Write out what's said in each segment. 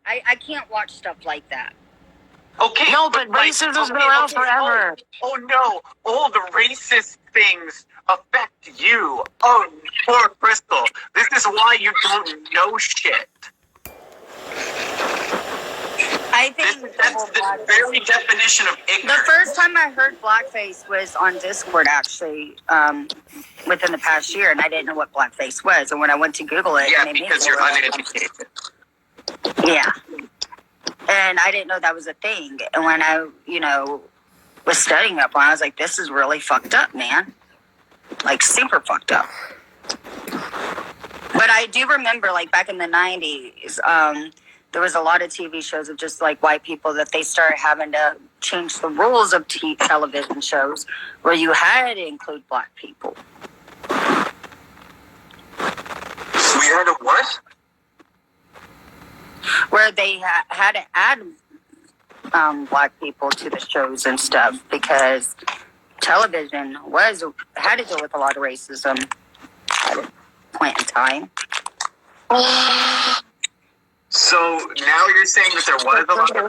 I can't watch stuff like that. Okay. No, but racism's been around forever. Oh no, all the racist things affect you. Oh, poor Crystal. This is why you don't know shit. I think That's the very definition of ignorance. the first time I heard blackface was on Discord, actually, within the past year, and I didn't know what blackface was. And when I went to Google it, Yeah, it made me because you're realize- uneducated. Yeah. And I didn't know that was a thing. And when I, was studying up on it, I was like, this is really fucked up, man. Like, super fucked up. But I do remember, like, back in the 90s, there was a lot of TV shows of just, like, white people that they started having to change the rules of television shows where you had to include black people. We had a what? Where they had to add black people to the shows and stuff because television had to deal with a lot of racism at a point in time. So now you're saying that there was a lot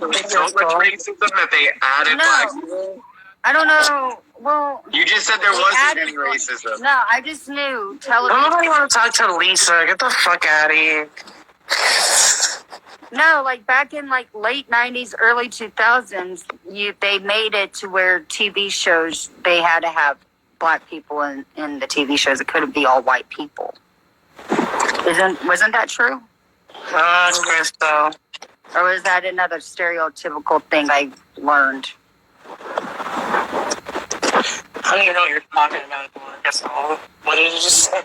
of so much racism that they added black people? I don't know. Well, You just said there wasn't any racism. No, I just knew television. Nobody want to talk to Lisa. Get the fuck out of here. No, like back in like late 90s, early 2000s, they made it to where TV shows, they had to have black people in the TV shows. It couldn't be all white people. Wasn't that true? Crystal. Or was that another stereotypical thing I learned? I don't even know what you're talking about. What did you just say?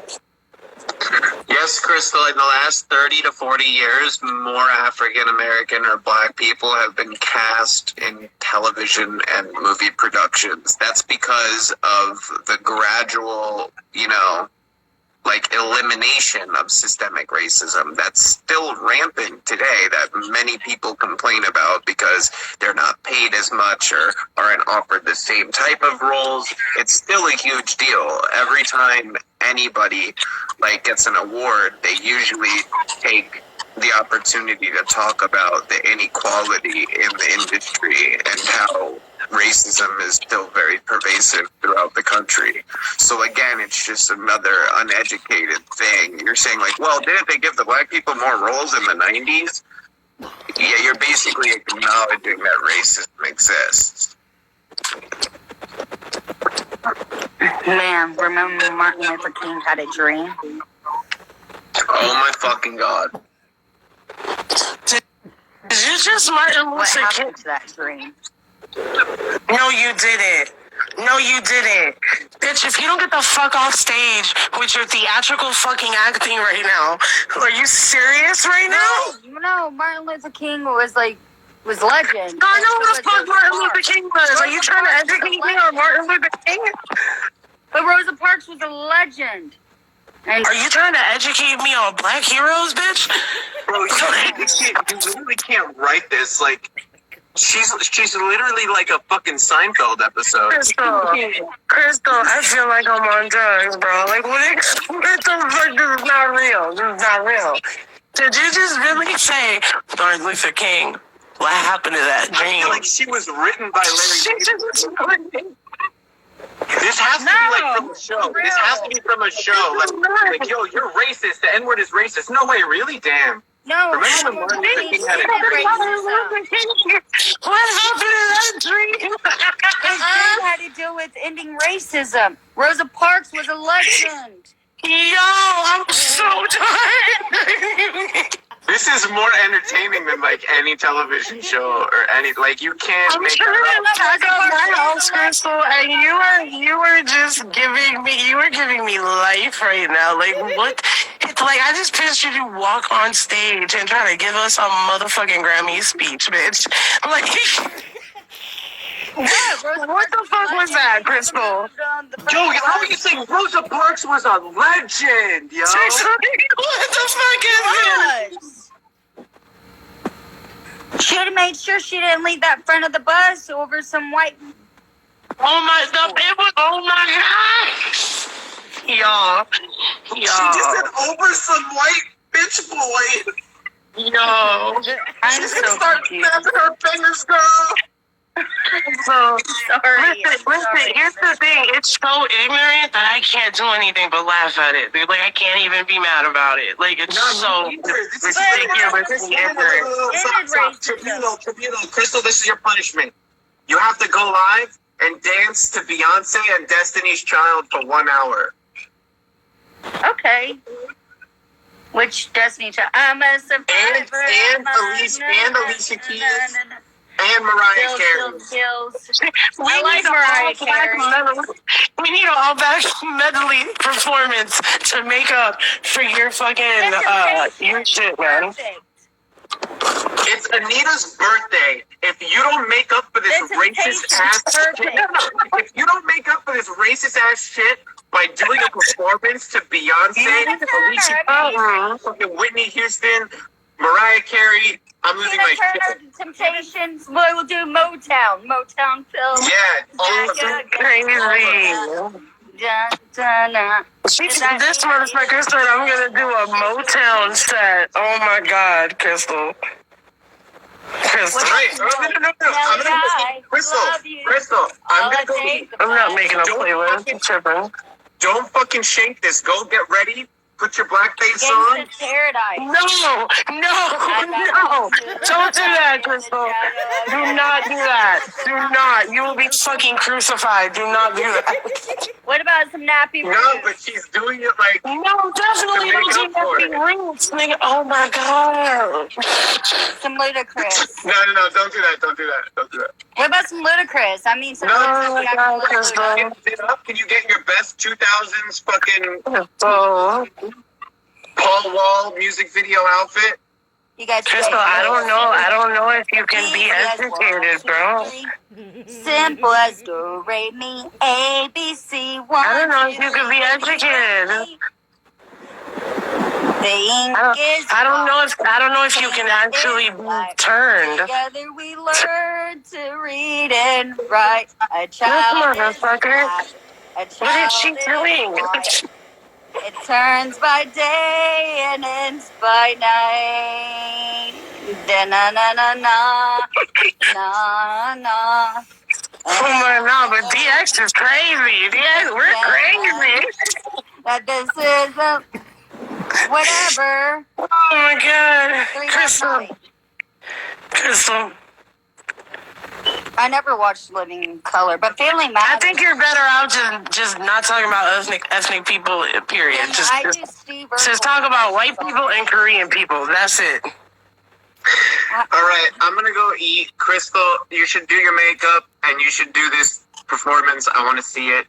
Yes, Crystal, in the last 30 to 40 years, more African American or black people have been cast in television and movie productions. That's because of the gradual, elimination of systemic racism that's still rampant today that many people complain about because they're not paid as much or aren't offered the same type of roles. It's still a huge deal. Every time anybody gets an award, they usually take the opportunity to talk about the inequality in the industry and how racism is still very pervasive throughout the country. So again, it's just another uneducated thing. You're saying didn't they give the black people more roles in the 90s? Yeah, you're basically acknowledging that racism exists. Man, remember Martin Luther King had a dream? Oh my fucking God. Did you just Martin What Luther King? happened to that dream? No, you didn't. No, you didn't. Bitch, if you don't get the fuck off stage with your theatrical fucking acting right now, are you serious right now? No, Martin Luther King was legend. I know who the fuck Martin Luther King was. Are you trying to educate me on Martin Luther King? But Rosa Parks was a legend. And Are you trying to educate me on black heroes, bitch? Bro, you literally can't write this. She's literally like a fucking Seinfeld episode. Crystal, I feel like I'm on drugs, bro. What the fuck? This is not real. This is not real. Did you just really say Martin Luther King? What happened to that I dream? feel like she was written by Larry. This has to be from a show. This has to be from a show. Yo, you're racist. The N-word is racist. No way, really? Damn. no, Remember when Martin Luther King had a dream? What happened to that dream? His dream had to do with ending racism. Rosa Parks was a legend. Yo, I'm so tired. This is more entertaining than any television show or any you can't I'm make trying it to talk about my house, Crystal, and you were just giving me life right now. What? It's I just pictured you walk on stage and try to give us a motherfucking Grammy speech, bitch. What the fuck was that, Crystal? Yo, how are you saying Rosa Parks was a legend, yo? What the fuck is this? She would have made sure she didn't leave that front of the bus over some white. Oh my gosh! Y'all. She just said over some white bitch boy. Yo, I'm She's so gonna start confused. snapping her fingers, girl. So, Sorry. listen, here's the thing. It's so ignorant that I can't do anything but laugh at it. Dude, like, I can't even be mad about it. Like, it's so This is ridiculously ignorant. Tribunal, Crystal, this is your punishment. You have to go live and dance to Beyonce and Destiny's Child for 1 hour. Okay. Which Destiny Child? I'm a survivor. And Alicia Keys. And Mariah Carey. We need Mariah an all-black medley. We need an all-black medley performance to make up for your fucking your shit, man. It's Anita's birthday. If you don't make up for this racist ass shit, if you don't make up for this racist ass shit by doing a performance to Beyonce, Alicia Keys, fucking Whitney Houston, Mariah Carey, I'm losing my shit. Temptations. We will do Motown film. Yeah, all of them. Crazy. This motherfucker said I'm gonna do a Motown set. Oh my God, Crystal. Crystal. Right. No. I'm gonna Crystal. I'm gonna go eat. I'm not making a playlist. I'm tripping. Don't fucking shake this. Go get ready. Put your blackface on. Gangsta Paradise. No. Don't do that, Crystal. Do not do that. Do not. You will be fucking crucified. Do not do that. What about some nappy roots? No, but she's doing it like. No, definitely don't do nappy roots, nigga. Oh my God. Some Ludacris. No. Don't do that. What about some Ludacris? I mean, some No, Ludacris. no, Crystal. Can you get your best 2000s fucking Oh. Paul Wall music video outfit? You guys. Crystal, I don't know if you can be educated, bro. Simple as do, re, mi, A, B, C, 1. I don't know if you can be educated. I don't know if you can actually be turned. Together we learn to read and write. A child This motherfucker. What is she doing? It turns by day and ends by night. Da na na na na na na. Oh my God, but DX is crazy. DX, we're crazy. That this is a whatever. Oh my God, 3 Crystal. I never watched Living in Color, but Family Matters. I think you're better out just not talking about ethnic people. Period. I do Steve Just talk about white people and Korean people. That's it. All right, I'm gonna go eat. Crystal, you should do your makeup and you should do this performance. I want to see it.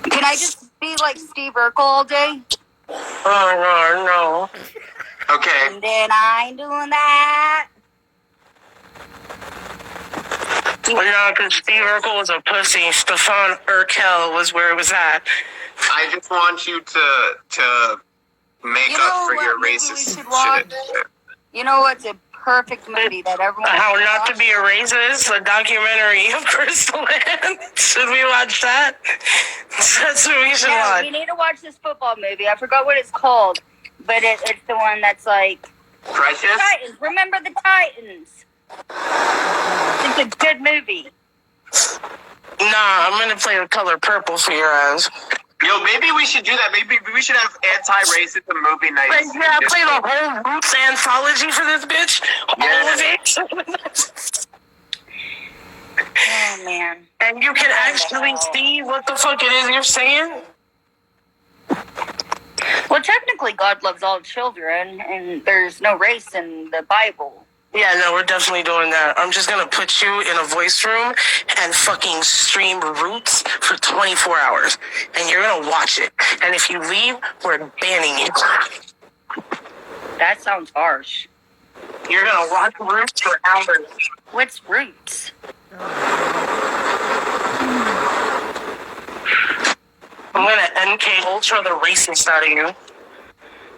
Can I just be like Steve Urkel all day? Oh no. Okay. And then I ain't doing that. No, because Steve Urkel was a pussy. Stefan Urkel was where it was at. I just want you to make up for your racist shit. You know what's a perfect movie that everyone How should Not watch? to Be a Racist, a documentary of Crystal Land. Should we watch that? That's what we should No, watch. we need to watch this football movie. I forgot what it's called, but it's the one that's like Precious? Titans. Remember the Titans? It's a good movie. Nah, I'm gonna play the color purple for your ass. Yo, maybe we should do that. Maybe we should have anti-racism movie nights. Yeah, play the whole Roots anthology for this bitch. All of it. Oh man. And you can actually see what the fuck it is you're saying. Well, technically, God loves all children, and there's no race in the Bible. Yeah, no, we're definitely doing that. I'm just gonna put you in a voice room and fucking stream Roots for 24 hours. And you're gonna watch it. And if you leave, we're banning you. That sounds harsh. You're gonna watch Roots for hours. What's Roots? I'm gonna NK Ultra the racist out of you.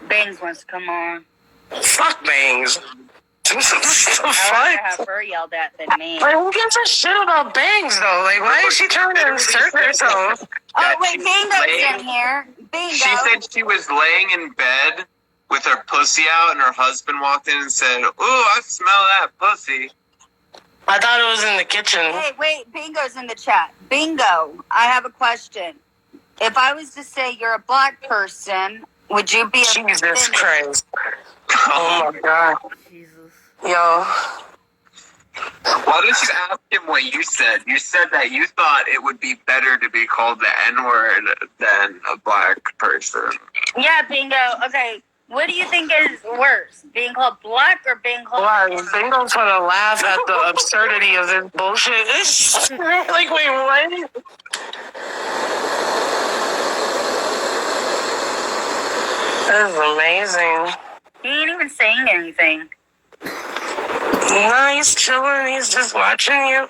Bangs wants to come on. Fuck Bangs. What the I'd rather fuck? have her yelled at than me. Like, who gives a shit about Bangs, though? Like, why is she trying to insert herself? Oh, wait, Bingo's in here. Bingo. She said she was laying in bed with her pussy out, and her husband walked in and said, "Ooh, I smell that pussy." I thought it was in the kitchen. Hey, wait, Bingo's in the chat. Bingo, I have a question. If I was to say you're a black person, would you be Jesus offended? Christ. Oh my God. Jesus. Yo. Why don't you ask him what you said? You said that you thought it would be better to be called the N-word than a black person. Yeah, Bingo. Okay, what do you think is worse, being called black or being called? Wow, Bingo's trying to laugh at the absurdity of this bullshit. Like, wait, what? This is amazing. He ain't even saying anything. No, he's chilling. He's just watching you.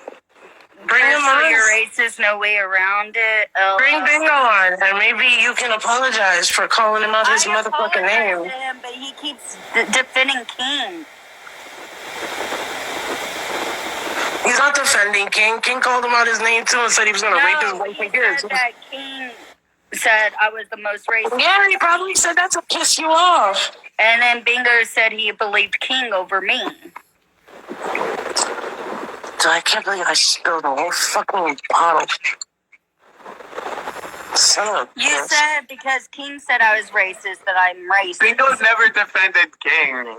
Bring him So on. you're racist, no way around it. Bring Bingo on, and maybe you can apologize for calling him out his motherfucking apologize name. to him, but he keeps defending King. He's not defending King. King called him out his name too and said he was gonna rape his wife and he kids. said that King said I was the most racist. Yeah, he probably said that to piss you off. And then Bingo said he believed King over me. Dude, I can't believe I spilled the whole fucking bottle. Son of a You bitch. said because King said I was racist that I'm racist. Bingo's never defended King.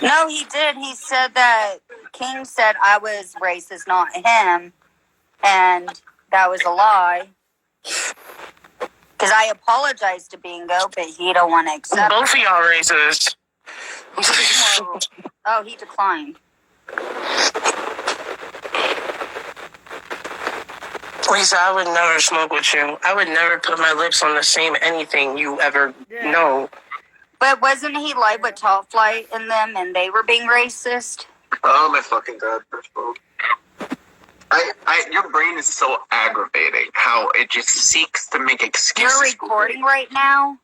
No, he did. He said that King said I was racist, not him. And that was a lie. Because I apologized to Bingo, but he don't want to accept Both of y'all racist. it. Oh, he declined. Lisa, I would never smoke with you. I would never put my lips on the same anything you ever know. But wasn't he live with Top Flight and them, and they were being racist? Oh my fucking God, first of all. Your brain is so aggravating. How it just seeks to make excuses. You're recording right now?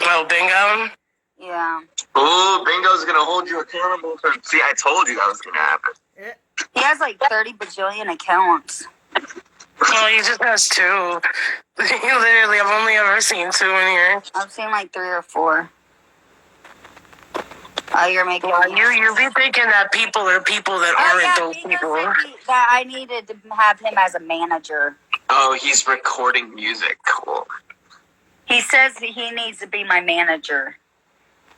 Oh, Bingo? Yeah. Ooh, Bingo's gonna hold you accountable for. See, I told you that was gonna happen. He has like 30 bajillion accounts. Oh, he just has two. Literally, I've only ever seen two in here. I've seen like 3 or 4. Oh, you're making Yeah, me... you be thinking that people are people that aren't those Bingo people. said that I needed to have him as a manager. Oh, he's recording music. Cool. He says that he needs to be my manager.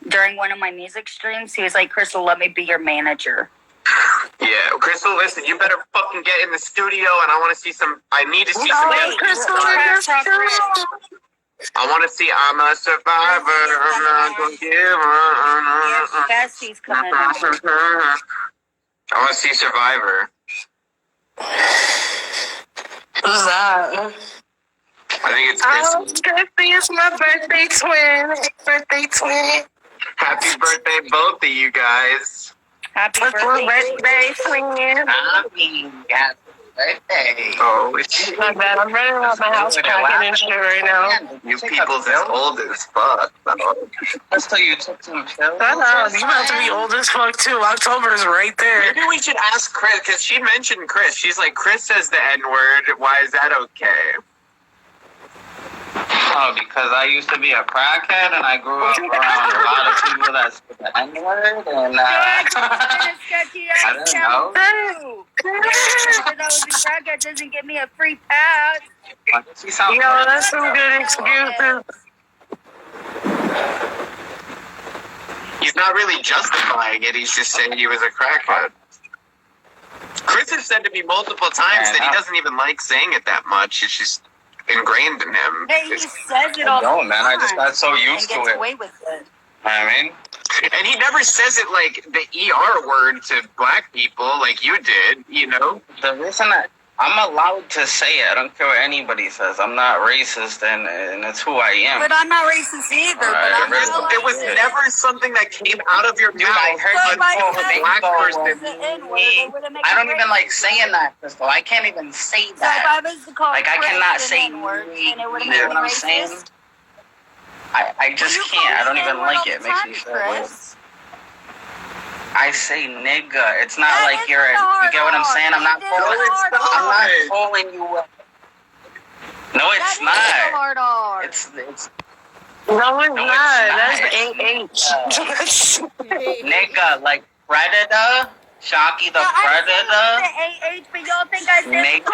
During one of my music streams, he was like, Crystal, let me be your manager. Yeah, Crystal, listen, you better fucking get in the studio, and I want to see some. I need to see some. wait, Crystal, I want to see I'm a survivor. I'm not gonna give Yes, up. Bessie's coming out. I want to see Survivor. Who's that? I think it's Oh, Crystal. Christy, it's my birthday twin. Birthday twin. Happy birthday, both of you guys. Happy What's your birthday. birthday twin? Happy birthday. Oh, it's Not bad. I'm running around my house packing and shit right now. you people's as old as fuck. Let's tell you took some pills. Shut up. You about to be old as fuck too. October's right there. Maybe we should ask Chris, because she mentioned Chris. She's like, Chris says the N-word. Why is that okay? Oh, because I used to be a crackhead and I grew up around a lot of people that speak the N-word and I don't know. That was a crackhead doesn't give me a free pass. She sounds Yo, that's some good excuses. He's not really justifying it. He's just saying he was a crackhead. Chris has said to me multiple times that he doesn't even like saying it that much. It's just ingrained in him. Hey, he says it all No, the man, I just time got so and used to gets it. away with it. I mean, And he never says it like the ER word to black people like you did, you know? the reason that I'm allowed to say it, I don't care what anybody says. I'm not racist and it's who I am. But I'm not racist either. But I'm not It was never something that came out of your Dude, I mouth. heard So you if I call said a black black person. the N-word, it wouldn't make I don't it even like racist. saying that, Crystal. I can't even say So if that. I was to call Like, I Chris cannot an say N-word, me, and it wouldn't you make know me what I'm saying? racist. I just You can't. I call don't me even N-word like all it. It the makes time, me feel weird. Chris. I say nigga. It's not That like isn't you're. hard You get what I'm on. saying? I'm not It is calling. hard I'm on. not calling you. No, it's That is not. a hard R. It's No, it's No, not. it's not. That's AH. nigga, like Predator, Shocky the No, I Predator, said AH, but y'all think I said nigga.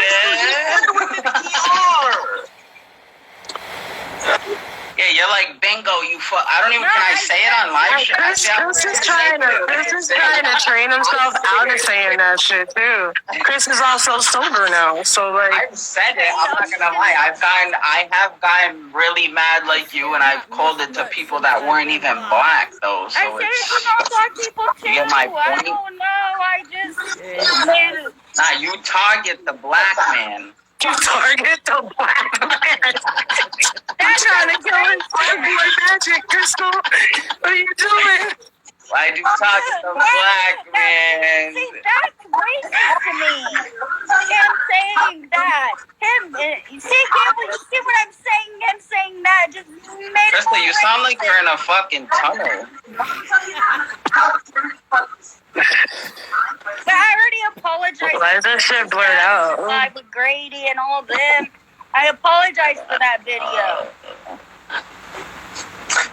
Yeah, you're like bingo. I don't even. No, Can I I say it on live? Chris, Should I say it? Chris is trying to train himself out of saying that shit too. Chris is also sober now, so like. I've said it. I'm not gonna lie. I have gotten really mad like you, and I've called it to people that weren't even black though. So I say it it's. to non-black people too. You get my I point? don't know. I just made it. Nah, you target the black man. You target the black man. You're trying to kill his boy magic, Crystal. What are you doing? Why do you target the black man? See, that's racist to me. Him saying that. You see what I'm saying? Him saying that just made it Crystal, more you sound like racist. you're in a fucking tunnel. But I already apologized. Why is that shit blurred out? Live with Grady and all them. I apologize for that video.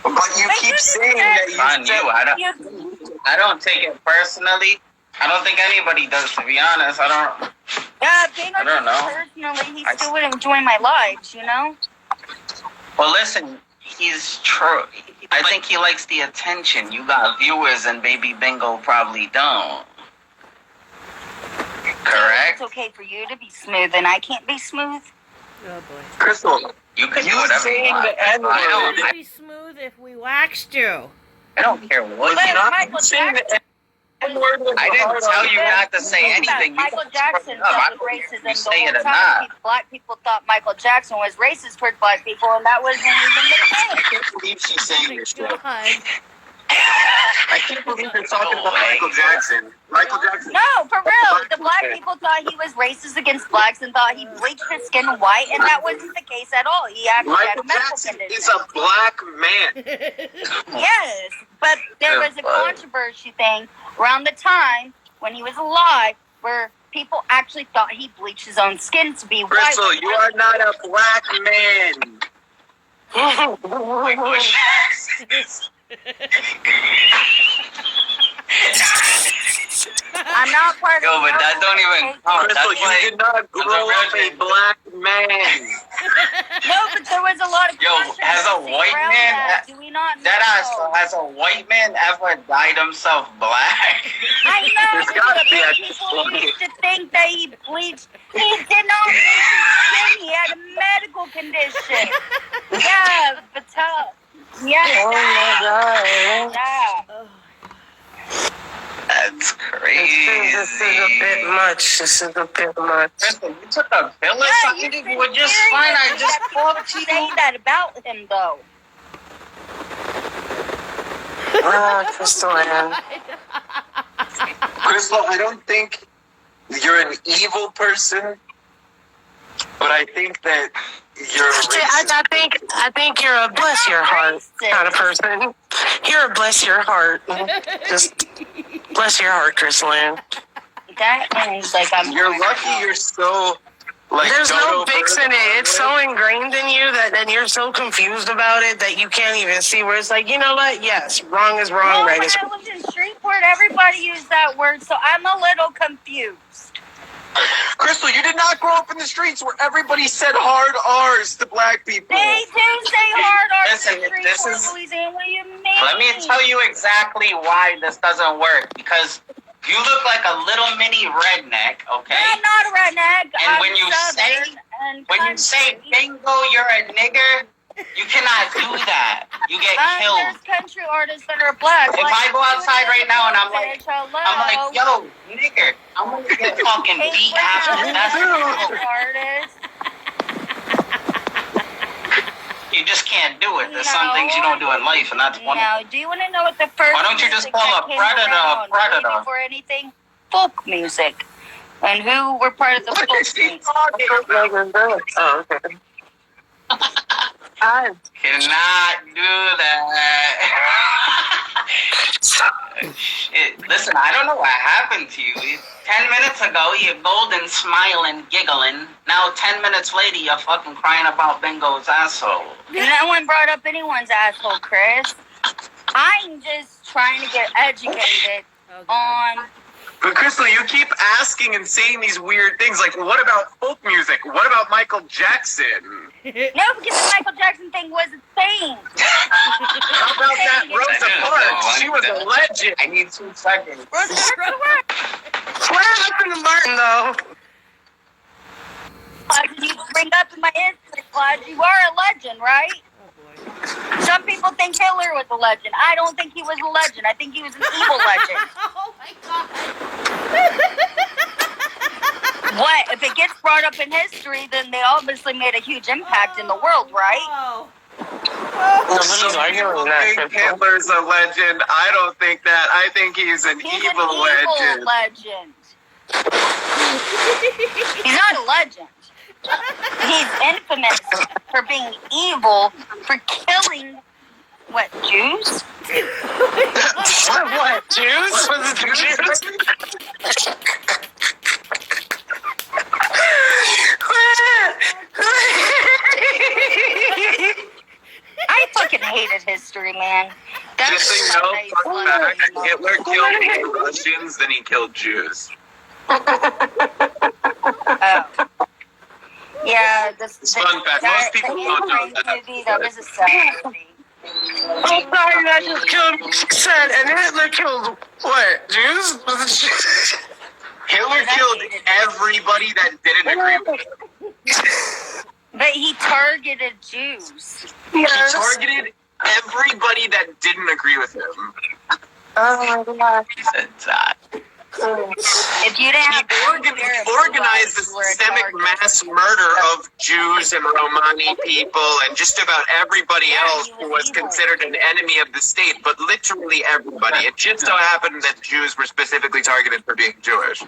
But you keep saying that On you you, I don't take it personally. I don't think anybody does, to be honest. Yeah, being I don't know. personally, he still wouldn't join my lives, you know? Well, listen, he's true. I think he likes the attention. You got viewers, and Baby Bingo probably don't. Correct? It's okay for you to be smooth, and I can't be smooth. Oh boy. Crystal, You can do you whatever you saying want. the N-word. I It'd be smooth if we waxed you. don't care what But you Michael saying the Jackson, N-word with I the didn't heart tell on you it. not to say anything. You Michael can Jackson screw it up. I thought don't care racism if you the say it whole or time. not. Black people thought Michael Jackson was racist toward black people, and that wasn't even the case. I can't believe she's saying this shit. God. I can't believe you're talking about Michael Jackson. Michael Jackson. No, for real. The black people thought he was racist against blacks and thought he bleached his skin white, and that wasn't the case at all. He actually had Michael a medical Jackson condition. is a black man. Yes, but there was a controversy thing around the time when he was alive where people actually thought he bleached his own skin to be white. Crystal, you are not a black man. I'm not part Yo, of but that don't even count. Crystal, That's you like did not grow up a black man. No, but there was a lot of Yo, has a controversy white around man- that. Do we not know? that ass. Has a white man ever dyed himself black? I know, There's gotta be but a- people used to think that he bleached. He did not bleach his skin. He had a medical condition. Yeah, but yeah. Oh my god. Yeah. That's crazy. This is a bit much. This is a bit much. Crystal, you took a pill or Yeah, something? you've You been were just serious. fine. I just People talked to you. say that about him, though. Crystal Ann. Crystal, I don't think you're an evil person, but I think that you're racist. I think you're a bless your heart kind of person. You're a bless your heart. Just bless your heart, Crystal Ann. That means like I'm. You're lucky you're so like. There's no Dodo fixing Bird it. It's so ingrained in you that you're so confused about it that you can't even see where it's like, you know what? Yes, wrong is wrong, Well, right when is I was in Shreveport, everybody used that word, so I'm a little confused. Crystal, you did not grow up in the streets where everybody said hard R's to black people. They do say hard R Listen, in this Shreveport, is- Louisiana. What do you mean? Let me tell you exactly why this doesn't work. Because you look like a little mini redneck, okay? I'm not a redneck. And I'm when you Southern and When you say country. bingo, you're a nigger, you cannot do that. You get killed. There's country artists that are black. If I go outside right now and I'm like, hello. yo, nigger, I'm gonna get fucking Kate beat Brown, after that's country artist. You just can't do it. There's some things you don't do in life, and that's one of Now, do you want to know what the first? Why don't you just music call that a came predator a around predator? way Before anything, folk music, and who were part of the folk music? Oh, okay. I cannot do that. Shit. Listen, I don't know what happened to you. 10 minutes ago, you're golden, smiling, giggling. Now, 10 minutes later, you're fucking crying about Bingo's asshole. No one brought up anyone's asshole, Chris. I'm just trying to get educated on. But Crystal, you keep asking and saying these weird things. Like, what about folk music? What about Michael Jackson? No, because the Michael Jackson thing was a thing. How about that Rosa Parks? She was a legend. I need 2 seconds. Rosa Parks. What happened to Martin, though? You bring up in my history class, you are a legend, right? Some people think Hitler was a legend. I don't think he was a legend. I think he was an evil legend. Oh my god. What? If it gets brought up in history, then they obviously made a huge impact in the world, right? Oh. Nobody's arguing that. I think Hitler's a legend. I don't think that. I think he's an He's evil an legend. legend. He's not a legend. He's infamous for being evil, for killing, what, Jews? What, Jews? Was it the Jews? I fucking hated history, man. Just so you know, fun fact, Hitler killed more Russians than he killed Jews. Oh. Yeah, this Fun fact, most people don't know that. movie, though, this is sad movie. I'm sorry, that just killed said, and Hitler killed what? Jews? Was it Jews? Hitler killed everybody that didn't agree with him. But he targeted Jews. He targeted everybody that didn't agree with him. Oh my god. He said that. If you didn't have He organized the systemic mass murder of Jews and Romani people and just about everybody else who was considered an enemy of the state, but literally everybody. It just so happened that Jews were specifically targeted for being Jewish.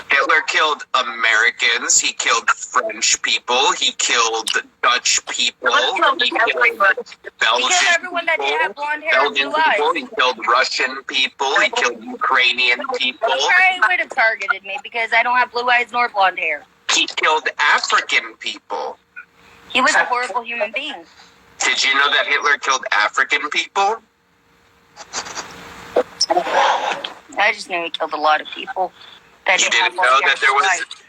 Hitler killed Americans, he killed French people, he killed Dutch people, he killed Belgian everyone that didn't have people, blonde hair and Belgian blue eyes. people, he killed Russian people, he killed Ukrainian people, He probably would have targeted me because I don't have blue eyes nor blonde hair. he killed African people. He was a horrible human being. Did you know that Hitler killed African people? I just knew he killed a lot of people. That You didn't have didn't know blonde hair that there and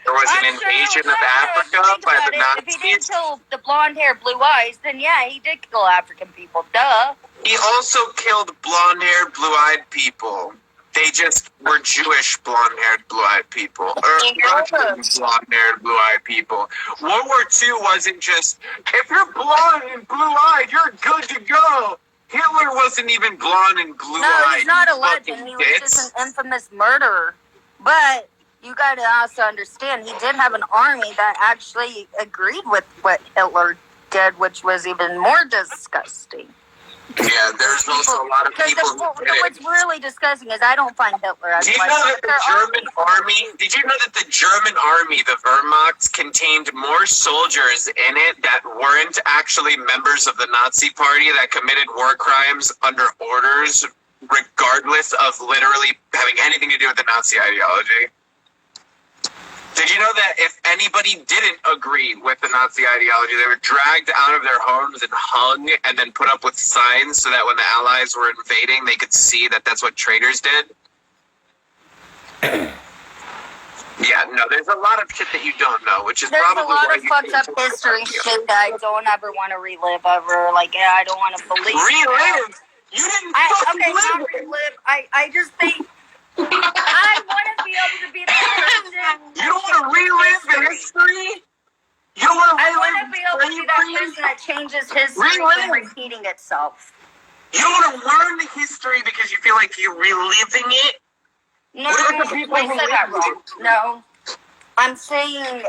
blue was eyes. an invasion of Africa by the If he didn't Nazis? kill the blonde hair, blue eyes, then yeah, he did kill African people. Duh. He also killed blonde-haired, blue-eyed people. They just were Jewish blonde-haired, blue-eyed people. Or Russian blonde-haired, blue-eyed people. World War II wasn't just, if you're blonde and blue-eyed, you're good to go. Hitler wasn't even blonde and blue-eyed. No, he's not a you legend. fucking He was dicks. just an infamous murderer. But you got to also understand, he did have an army that actually agreed with what Hitler did, which was even more disgusting. Yeah, there's also a lot of people who did it. What's really disgusting is I don't find Hitler as Did you know that the German army, the Wehrmacht, contained more soldiers in it that weren't actually members of the Nazi Party that committed war crimes under orders, regardless of literally having anything to do with the Nazi ideology? Did you know that if anybody didn't agree with the Nazi ideology, they were dragged out of their homes and hung and then put up with signs so that when the Allies were invading, they could see that that's what traitors did? Yeah, no, there's a lot of shit that you don't know, which is There's probably a lot why of you fucked think up history shit that I don't ever want to relive ever. Like, I don't want to believe. Relive? You didn't fucking Okay, not live it. relive. I just think I want to be able to be the person. You don't want to relive the history? You don't want to I want to relive be able to be that slavery? person that changes history Relive. from repeating itself. You don't want to learn the history because you feel like you're reliving it? No, What about the people I who said that lived wrong. No, I'm saying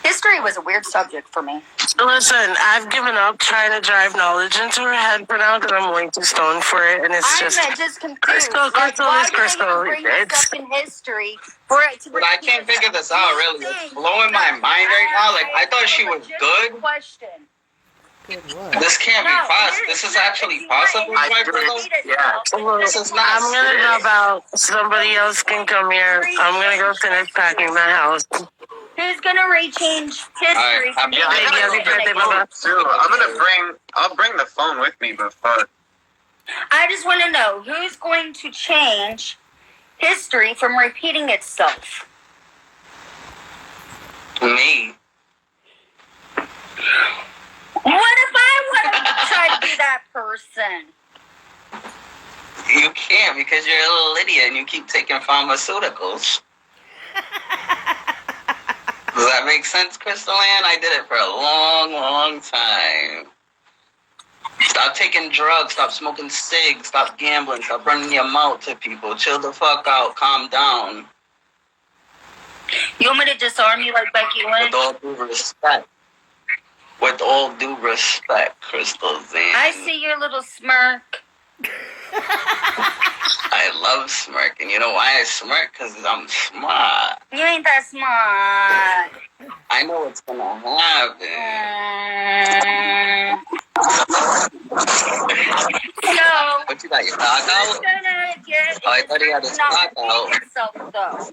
history was a weird subject for me. Listen, I've given up trying to drive knowledge into her head for now because I'm way too stoned for it, and it's I'm just confused. Crystal, Like, Crystal why is do they Crystal. even bring this It's- up in history for it to But I can't figure this out, really. It's blowing my mind right now. Like, I thought she was good. Question. Good word. This can't No, be possible. it This is not. actually If you want possible, it, I my did. brother. Yeah. This is not I'm gonna serious. hop out. Somebody else can come here. I'm gonna go finish packing the house. Who's gonna rechange history? Alright, from Yeah, Thank you. Happy birthday, Bubba. too. I'll bring the phone with me, but fuck. I just want to know who's going to change history from repeating itself. Me. What if I want to try to be that person? You can't because you're a little idiot and you keep taking pharmaceuticals. Does that make sense, Crystal Ann? I did it for a long, long time. Stop taking drugs. Stop smoking cigs. Stop gambling. Stop running your mouth to people. Chill the fuck out. Calm down. You want me to disarm you like Becky Lynch? With all due respect. With all due respect, Crystal Ann. I see your little smirk. I love smirking. You know why I smirk? Because I'm smart. You ain't that smart. I know what's going to happen. So, What you got, your dog out? who's gonna get Oh, I thought he had his not dog out. repeat itself, though?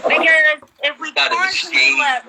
Because if we Got his constantly shades let